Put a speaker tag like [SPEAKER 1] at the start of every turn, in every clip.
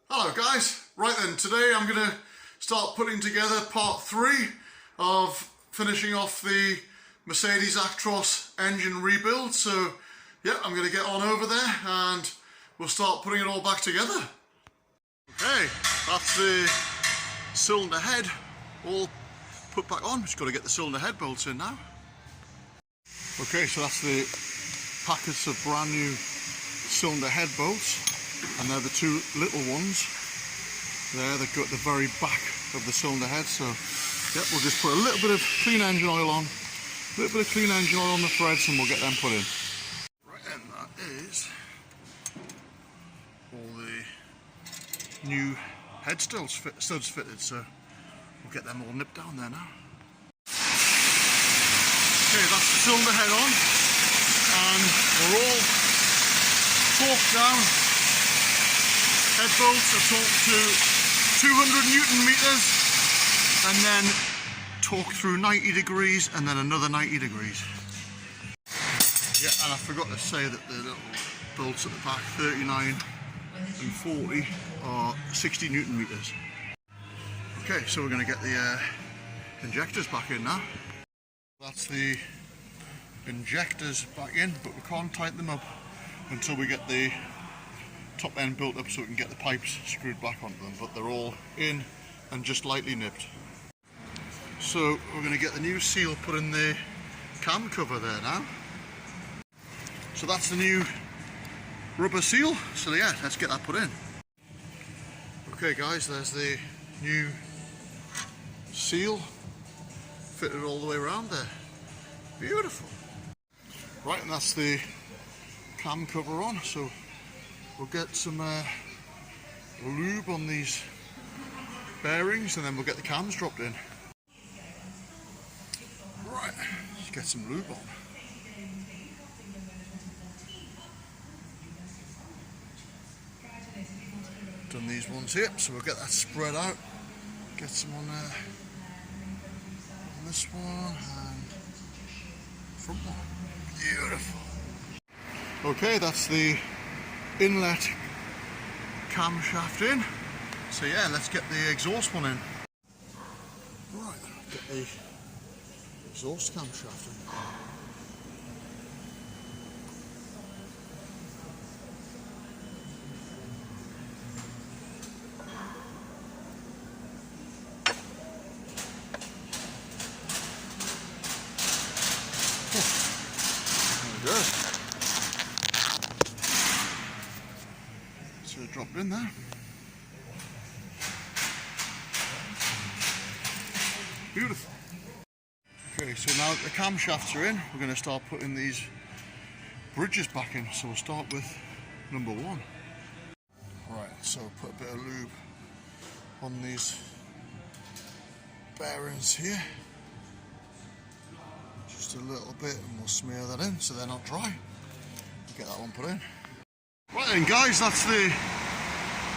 [SPEAKER 1] Hello guys, right then, today I'm going to start putting together part 3 of finishing off the Mercedes Actros engine rebuild. So yeah, I'm going to get on over there and we'll start putting it all back together. Okay, that's the cylinder head all put back on. Just got to get the cylinder head bolts in now. Okay, so that's the packets of brand new cylinder head bolts. And they're the two little ones there that go at the very back of the cylinder head. So yep, we'll just put a little bit of clean engine oil on, a little bit of clean engine oil on the threads, and we'll get them put in. Right, and that is all the new head studs fitted, so we'll get them all nipped down there now. Okay, that's the cylinder head on, and we're all torqued down. Head bolts are torqued to 200 Newton meters and then torqued through 90 degrees and then another 90 degrees. Yeah, and I forgot to say that the little bolts at the back, 39 and 40, are 60 Newton meters. Okay, so we're going to get the injectors back in now. That's the injectors back in, but we can't tighten them up until we get the top end built up so we can get the pipes screwed back onto them, but they're all in and just lightly nipped. So we're going to get the new seal put in the cam cover there now. So that's the new rubber seal, so yeah, let's get that put in. Okay guys, there's the new seal fitted all the way around there. Beautiful. Right, and that's the cam cover on, so we'll get some lube on these bearings and then we'll get the cams dropped in. Right, let's get some lube on. Done these ones here, so we'll get that spread out. Get some on this one and front one. Beautiful. Okay, that's the inlet camshaft in. So yeah, let's get the exhaust one in. Right, get the exhaust camshaft in. Very good. So dropped in there. Beautiful. Okay, so now that the camshafts are in, we're going to start putting these bridges back in. So we'll start with number 1. Right, so put a bit of lube on these bearings here. Just a little bit, and we'll smear that in so they're not dry. Get that one put in. Right then guys, that's the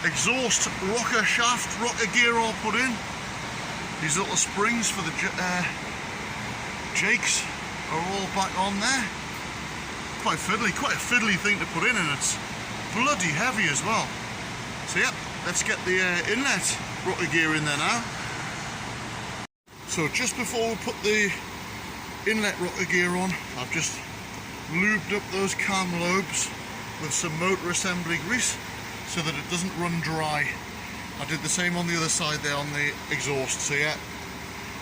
[SPEAKER 1] exhaust rocker shaft, rocker gear all put in. These little springs for the jakes are all back on there. Quite a fiddly thing to put in, and it's bloody heavy as well. So yep, let's get the inlet rocker gear in there now. So just before we put the inlet rocker gear on, I've just lubed up those cam lobes with some motor assembly grease so that it doesn't run dry. I did the same on the other side there on the exhaust, so yeah,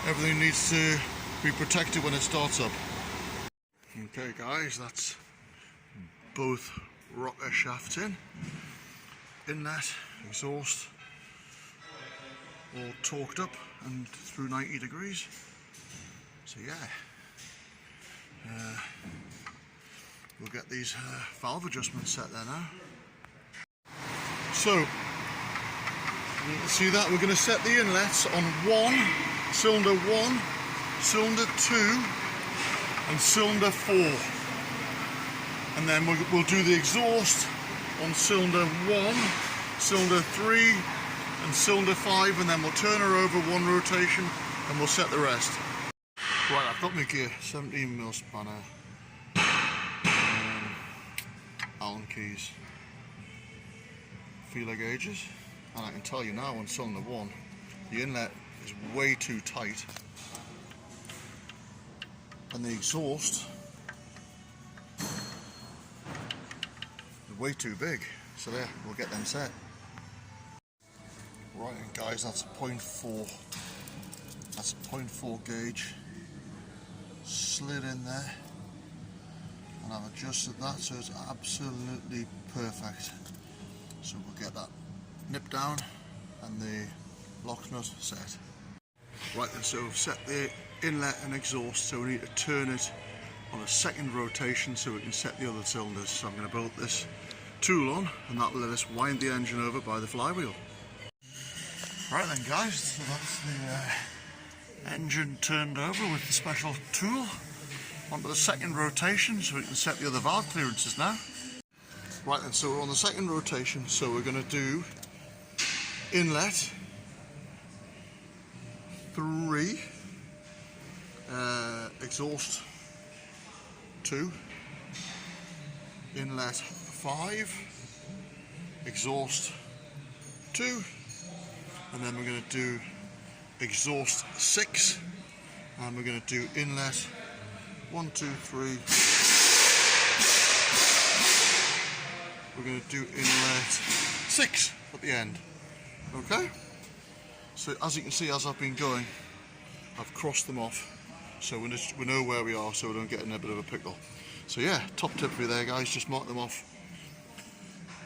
[SPEAKER 1] everything needs to be protected when it starts up. Okay guys, that's both rocker shafts in, inlet, exhaust, all torqued up and through 90 degrees. So yeah, we'll get these valve adjustments set there now. So, you can see that we're going to set the inlets on cylinder 1, cylinder 2 and cylinder 4. And then we'll do the exhaust on cylinder 1, cylinder 3 and cylinder 5, and then we'll turn her over one rotation and we'll set the rest. Right, I've got my gear, 17mm spanner, Allen keys, feeler gauges, And I can tell you now on cylinder 1, the inlet is way too tight, and the exhaust is way too big. So there, we'll get them set. Right, and guys, that's a 0.4. That's a 0.4 gauge. Slid in there, and I've adjusted that so it's absolutely perfect. So we'll get that nip down and the lock nut set. Right then, so we've set the inlet and exhaust, so we need to turn it on a second rotation so we can set the other cylinders. So I'm going to bolt this tool on, and that will let us wind the engine over by the flywheel. Right then guys, so that's the engine turned over with the special tool onto the second rotation so we can set the other valve clearances now. Right then, so we're on the second rotation, so we're going to do inlet 3, exhaust 2, inlet 5, exhaust 2, and then we're going to do exhaust 6, and we're going to do inlet 1, 2, 3. We're going to do inlet 6 at the end. Okay? So as you can see, as I've been going, I've crossed them off, so we know where we are, so we don't get in a bit of a pickle. So yeah, top tip for you there guys, just mark them off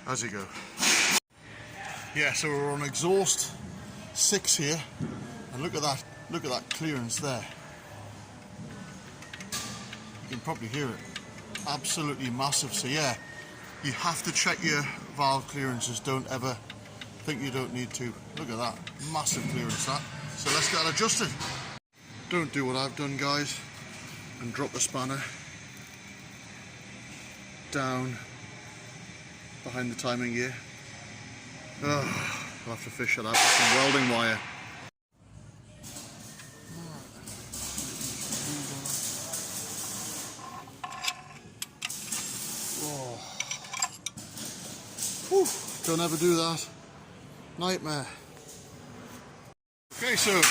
[SPEAKER 1] as you go. Yeah, so we're on exhaust 6 here, and look at that clearance there. You can probably hear it, absolutely massive. So yeah, you have to check your valve clearances, don't ever think you don't need to. Look at that, massive clearance that. So let's get it adjusted. Don't do what I've done guys and drop the spanner down behind the timing gear. I'll have to fish it out with some welding wire. Whew, don't ever do that. Nightmare. Okay, so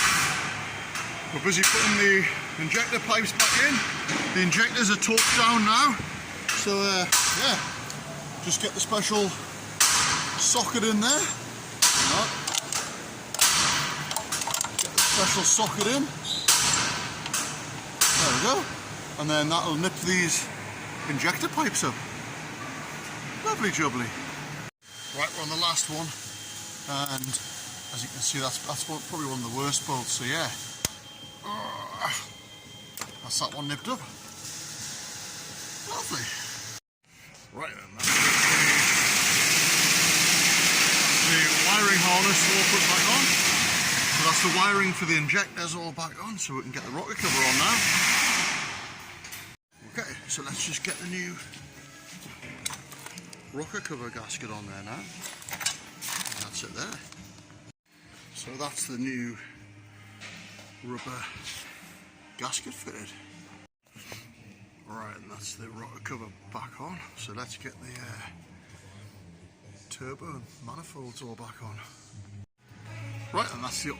[SPEAKER 1] we're busy putting the injector pipes back in. The injectors are torqued down now. So yeah, just get the special socket in there. Get the special socket in. There we go. And then that'll nip these injector pipes up. Lovely jubbly. Right, we're on the last one, and as you can see, that's probably one of the worst bolts. So yeah, that's that one nipped up. Lovely. Right then, that's the wiring harness all put back on. So that's the wiring for the injectors all back on, so we can get the rocker cover on now. Okay, so let's just get the new rocker cover gasket on there now. And that's it there. So that's the new rubber gasket fitted. Right, and that's the rocker cover back on. So let's get the turbo and manifolds all back on. Right, and that's the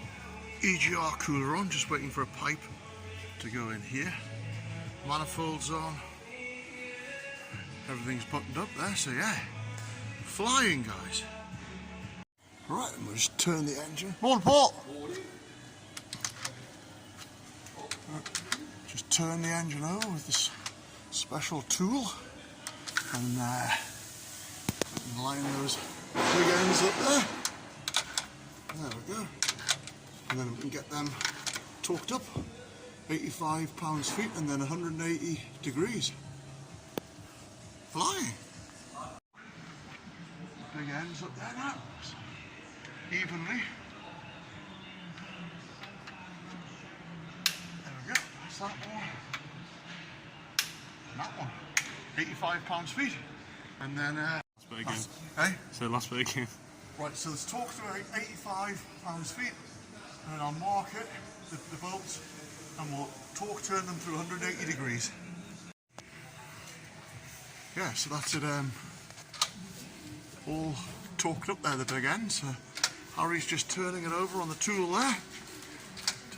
[SPEAKER 1] EGR cooler on, just waiting for a pipe to go in here. Manifolds on. Everything's buttoned up there, so yeah, flying guys. Right, and we'll just turn the engine. Morning, Paul! Just turn the engine over with this special tool and line those big ends up there. There we go. And then we can get them torqued up. 85 pounds-feet and then 180 degrees. Flying. Big ends up there now, evenly. There we go, that's that one. And that one, 85 pounds-feet. And then,
[SPEAKER 2] last bit again.
[SPEAKER 1] Hey?
[SPEAKER 2] So last bit again.
[SPEAKER 1] Right, so it's torqued to 85 pounds-feet. And then I'll mark it, the bolts, and we'll torque turn them through 180 degrees. Yeah, so that's it, all torqued up there, the big end, so Harry's just turning it over on the tool there,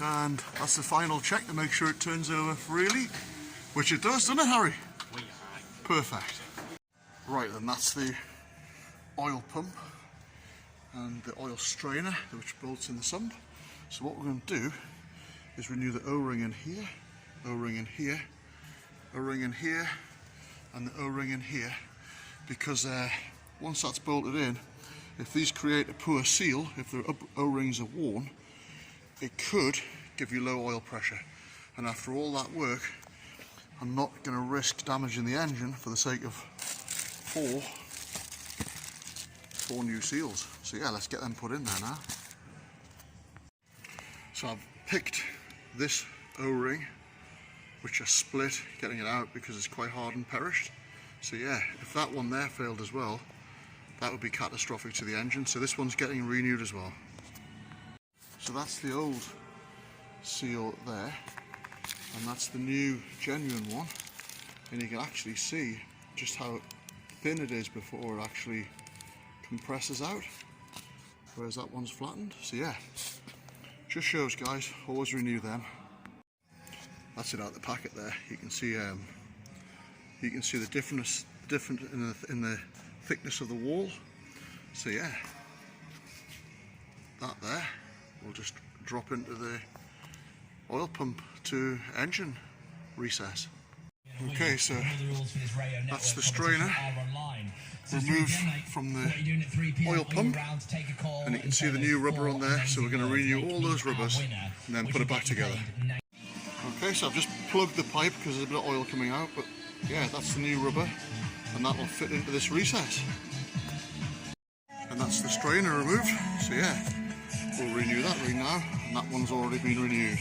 [SPEAKER 1] and that's the final check to make sure it turns over freely, which it does, doesn't it, Harry? Perfect. Right, then that's the oil pump and the oil strainer which bolts in the sump. So what we're going to do is renew the O-ring in here, O-ring in here, O-ring in here, and the O-ring in here, because once that's bolted in, if these create a poor seal, if the O-rings are worn, it could give you low oil pressure. And after all that work, I'm not going to risk damaging the engine for the sake of four new seals. So yeah, let's get them put in there now. So I've picked this O-ring, which I split getting it out because it's quite hard and perished. So yeah, if that one there failed as well, that would be catastrophic to the engine. So this one's getting renewed as well. So that's the old seal there, and that's the new genuine one. And you can actually see just how thin it is before it actually compresses out, whereas that one's flattened. So yeah, just shows, guys, always renew them. That's it out the packet there. You can see the difference in the thickness of the wall. So yeah, that there will just drop into the oil pump to engine recess. Okay, so that's the strainer removed from the oil pump, and you can see the new rubber on there. So we're going to renew all those rubbers and then put it back together. Okay, so I've just plugged the pipe because there's a bit of oil coming out, but yeah, that's the new rubber, and that will fit into this recess. And that's the strainer removed. So yeah, we'll renew that ring now, and that one's already been renewed.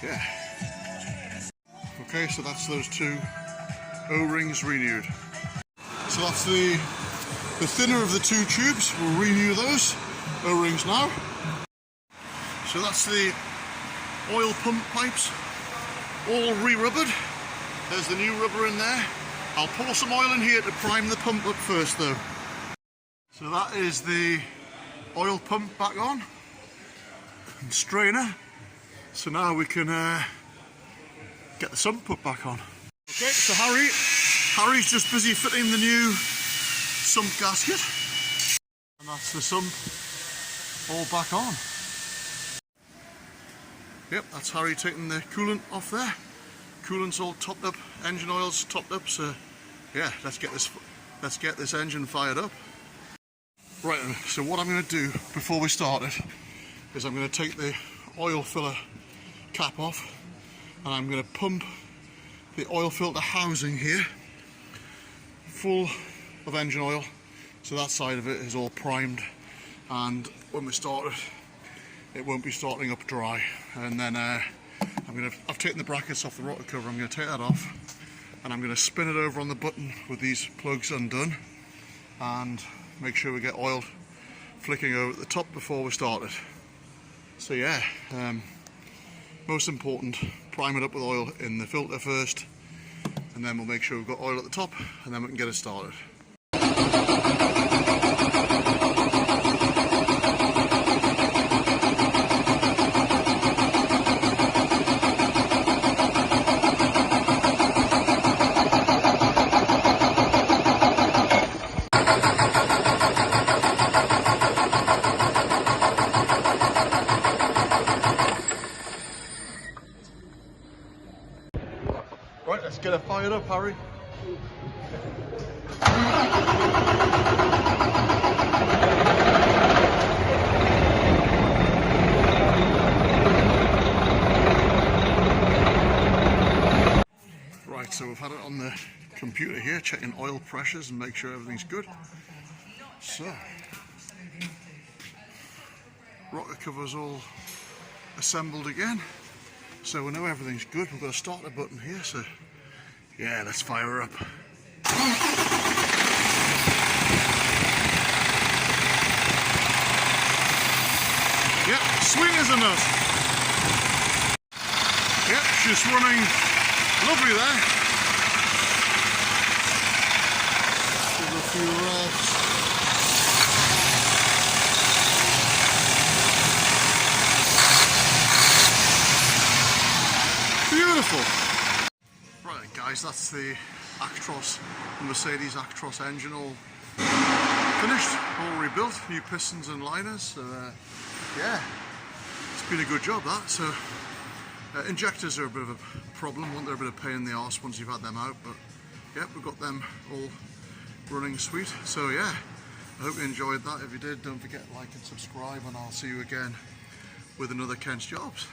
[SPEAKER 1] Yeah. Okay, so that's those two O-rings renewed. So that's the thinner of the two tubes. We'll renew those O-rings now. So that's the oil pump pipes, all re-rubbered. There's the new rubber in there. I'll pour some oil in here to prime the pump up first though. So that is the oil pump back on and strainer. So now we can get the sump put back on. Okay, so Harry's just busy fitting the new sump gasket, and that's the sump all back on. Yep, that's Harry taking the coolant off there. Coolant's all topped up, engine oil's topped up, so yeah, let's get this engine fired up. Right then, so what I'm going to do before we start it is I'm going to take the oil filler cap off, and I'm going to pump the oil filter housing here full of engine oil, so that side of it is all primed, and when we start it, it won't be starting up dry. And then I've taken the brackets off the rocker cover. I'm going to take that off, and I'm going to spin it over on the button with these plugs undone, and make sure we get oil flicking over at the top before we start it. So yeah, most important, prime it up with oil in the filter first, and then we'll make sure we've got oil at the top, and then we can get it started. Right, let's get it fired up, Harry. Right, so we've had it on the computer here, checking oil pressures and make sure everything's good. So, rocker cover's all assembled again. So we know everything's good. We've got a starter button here, so yeah, let's fire her up. Yep, sweet as a nut. Yep, she's running lovely there. Give her a few revs. guys, that's the Actros, Mercedes Actros engine all finished, all rebuilt, new pistons and liners. So yeah, it's been a good job that. So injectors are a bit of a problem, they're a bit of a pain in the arse once you've had them out, but yeah, we've got them all running sweet. So yeah, I hope you enjoyed that. If you did, don't forget to like and subscribe, and I'll see you again with another Kent's Jobs.